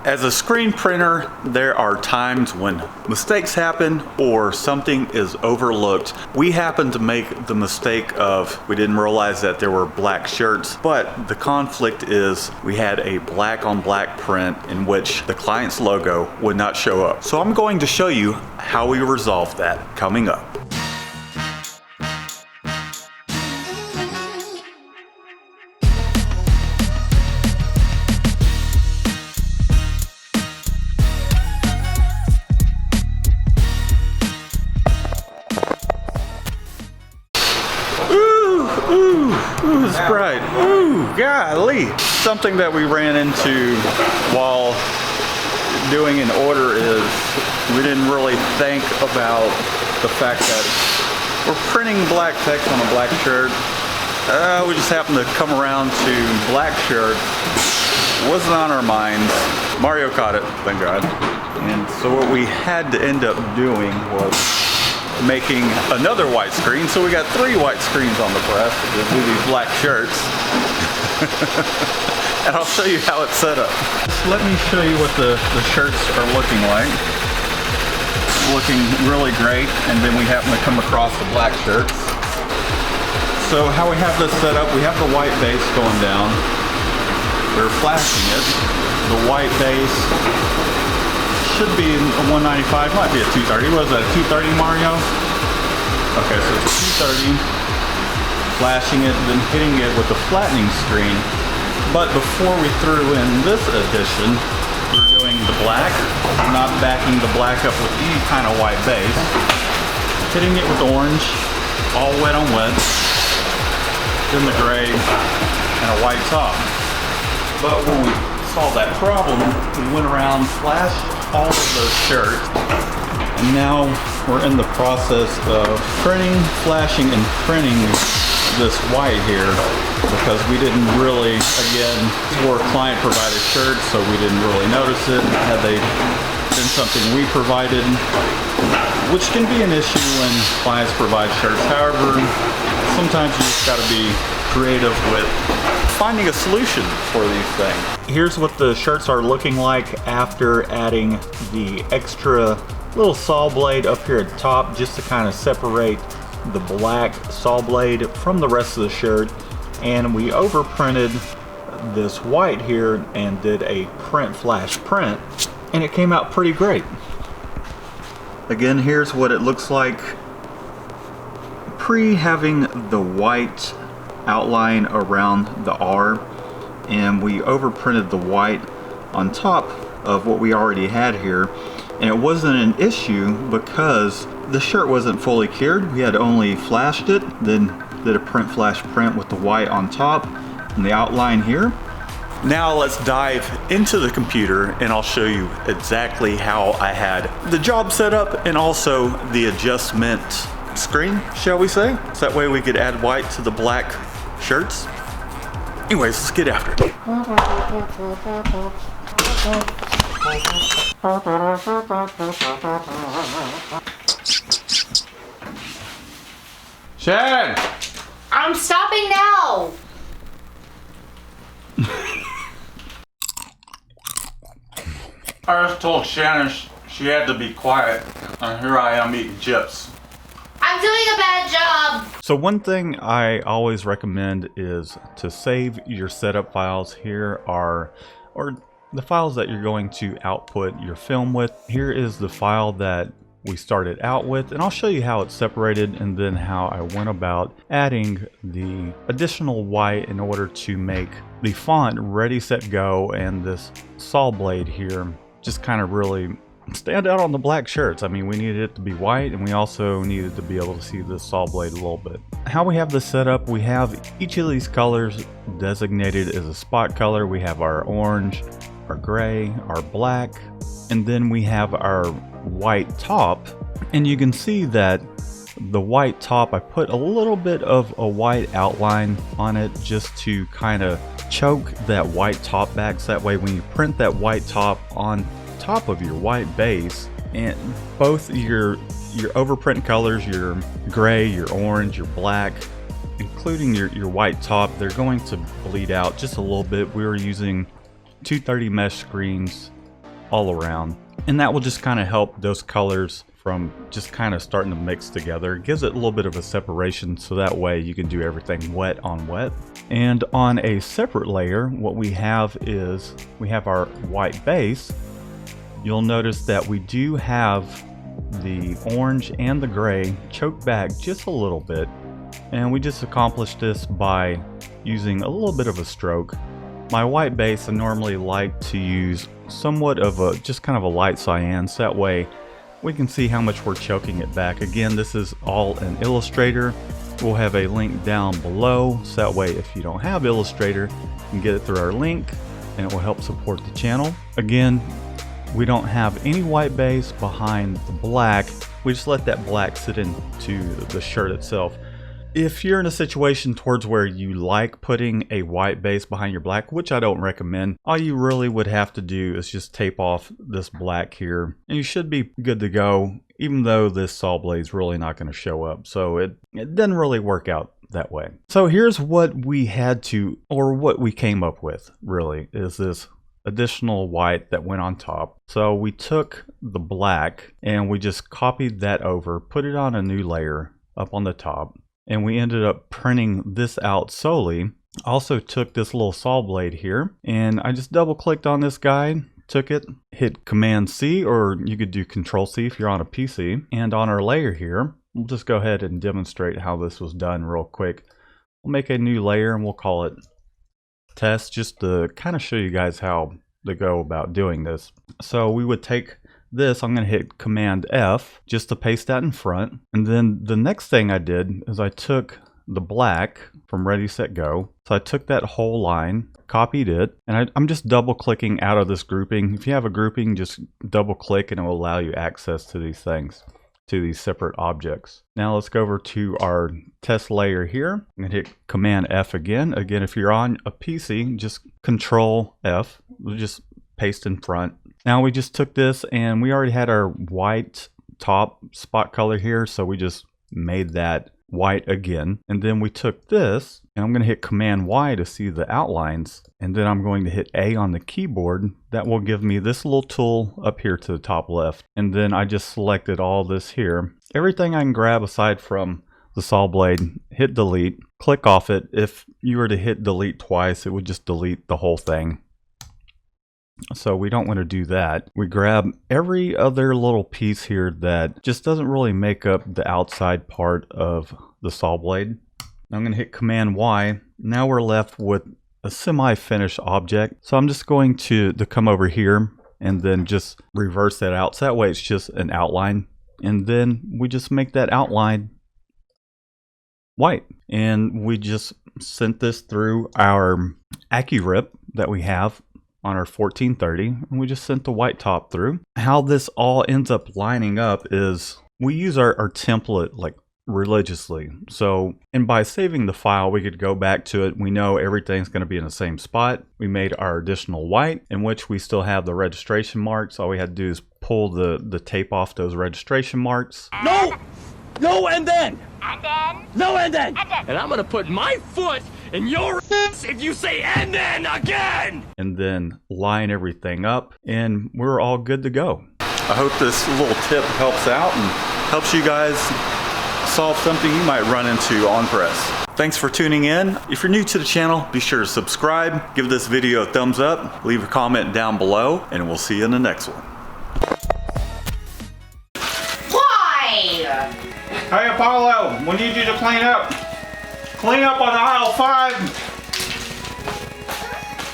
As a screen printer, there are times when mistakes happen or something is overlooked. We happened to make the mistake of, we didn't realize that there were black shirts, but the conflict is we had a black on black print in which the client's logo would not show up. So I'm going to show you how we resolved that coming up. Ooh, it's bright. Ooh, golly. Something that we ran into while doing an order is we didn't really think about the fact that we're printing black text on a black shirt. We just happened to come around to black shirt. Wasn't on our minds. Mario caught it, thank God. And so what we had to end up doing was making another white screen, so we got 3 white screens on the press to do these black shirts. And I'll show you how it's set up. Let me show you what the shirts are looking like. Looking really great, and then we happen to come across the black shirts. So how we have this set up, we have the white base going down. We're flashing it. The white base should be a 195, might be a 230. What is that, a 230, Mario? Okay, so it's 230, flashing it, then hitting it with the flattening screen. But before we threw in this addition, we're doing the black, not backing the black up with any kind of white base, hitting it with orange, all wet on wet, then the gray, and a white top. But when we solved that problem, we went around, flashed all of those shirts, and now we're in the process of printing, flashing, and printing this white here because we didn't really, again, we're client provided shirts, so we didn't really notice it. Had they been something we provided, which can be an issue when clients provide shirts. However, sometimes you just gotta be creative with finding a solution for these things. Here's what the shirts are looking like after adding the extra little saw blade up here at the top just to kind of separate the black saw blade from the rest of the shirt. And we overprinted this white here and did a print flash print, and it came out pretty great. Again, here's what it looks like pre having the white outline around the R, and we overprinted the white on top of what we already had here, and it wasn't an issue because the shirt wasn't fully cured. We had only flashed it, then did a print flash print with the white on top and the outline here. Now let's dive into the computer and I'll show you exactly how I had the job set up and also the adjustment screen, shall we say? So that way we could add white to the black shirts. Anyways, let's get after it. Shannon! I'm stopping now! I just told Shannon she had to be quiet, and here I am eating chips. I'm doing a bad job! So one thing I always recommend is to save your setup files. Here are, or the files that you're going to output your film with. Here is the file that we started out with, and I'll show you how it's separated and then how I went about adding the additional white in order to make the font ready, set, go, and this saw blade here just kind of really stand out on the black shirts. I mean, we needed it to be white, and we also needed to be able to see the saw blade a little bit. How we have this set up, we have each of these colors designated as a spot color. We have our orange, our gray, our black, and then we have our white top. And you can see that the white top, I put a little bit of a white outline on it just to kind of choke that white top back, so that way when you print that white top on top of your white base, and both your overprint colors, your gray, your orange, your black, including your white top, they're going to bleed out just a little bit. We were using 230 mesh screens all around. And that will just kind of help those colors from just kind of starting to mix together. It gives it a little bit of a separation so that way you can do everything wet on wet. And on a separate layer, what we have is we have our white base. You'll notice that we do have the orange and the gray choked back just a little bit. And we just accomplished this by using a little bit of a stroke. My white base, I normally like to use somewhat of a, just kind of a light cyan, so that way we can see how much we're choking it back. Again, this is all in Illustrator. We'll have a link down below, so that way if you don't have Illustrator, you can get it through our link and it will help support the channel. Again, we don't have any white base behind the black. We just let that black sit into the shirt itself. If you're in a situation towards where you like putting a white base behind your black, which I don't recommend, all you really would have to do is just tape off this black here and you should be good to go, even though this saw blade's really not going to show up. So it doesn't really work out that way. So here's what we had to, or what we came up with really, is this additional white that went on top. So we took the black and we just copied that over, put it on a new layer up on the top. And we ended up printing this out solely. Also took this little saw blade here and I just double clicked on this guy, took it, hit Command C, or you could do Control C if you're on a PC. And on our layer here, we'll just go ahead and demonstrate how this was done real quick. We'll make a new layer and we'll call it Test, just to kind of show you guys how to go about doing this. So we would take this, I'm going to hit Command F just to paste that in front. And then the next thing I did is I took the black from Ready, Set, Go. So I took that whole line, copied it, and I'm just double clicking out of this grouping. If you have a grouping, just double click and it will allow you access to these things, to these separate objects. Now let's go over to our test layer here. I'm going to hit Command F again. Again, if you're on a PC, just Control F, we'll just paste in front. Now we just took this and we already had our white top spot color here, so we just made that white again. And then we took this and I'm going to hit Command Y to see the outlines, and then I'm going to hit A on the keyboard. That will give me this little tool up here to the top left, and then I just selected all this here. Everything I can grab aside from the saw blade, hit delete, click off it. If you were to hit delete twice, it would just delete the whole thing. So we don't want to do that. We grab every other little piece here that just doesn't really make up the outside part of the saw blade. I'm going to hit Command Y. Now we're left with a semi-finished object. So I'm just going to come over here and then just reverse that out. So that way it's just an outline. And then we just make that outline white. And we just sent this through our AccuRip that we have on our 1430, and we just sent the white top through. How this all ends up lining up is we use our template like religiously. So, and by saving the file, we could go back to it. We know everything's going to be in the same spot. We made our additional white, in which we still have the registration marks. All we had to do is pull the tape off those registration marks. No! No, and then! And then? No, and then! And then? And I'm gonna put my foot in your ass if you say and then again! And then line everything up, and we're all good to go. I hope this little tip helps out and helps you guys solve something you might run into on press. Thanks for tuning in. If you're new to the channel, be sure to subscribe, give this video a thumbs up, leave a comment down below, and we'll see you in the next one. Why? Hey Apollo, we need you to clean up. Clean up on aisle 5.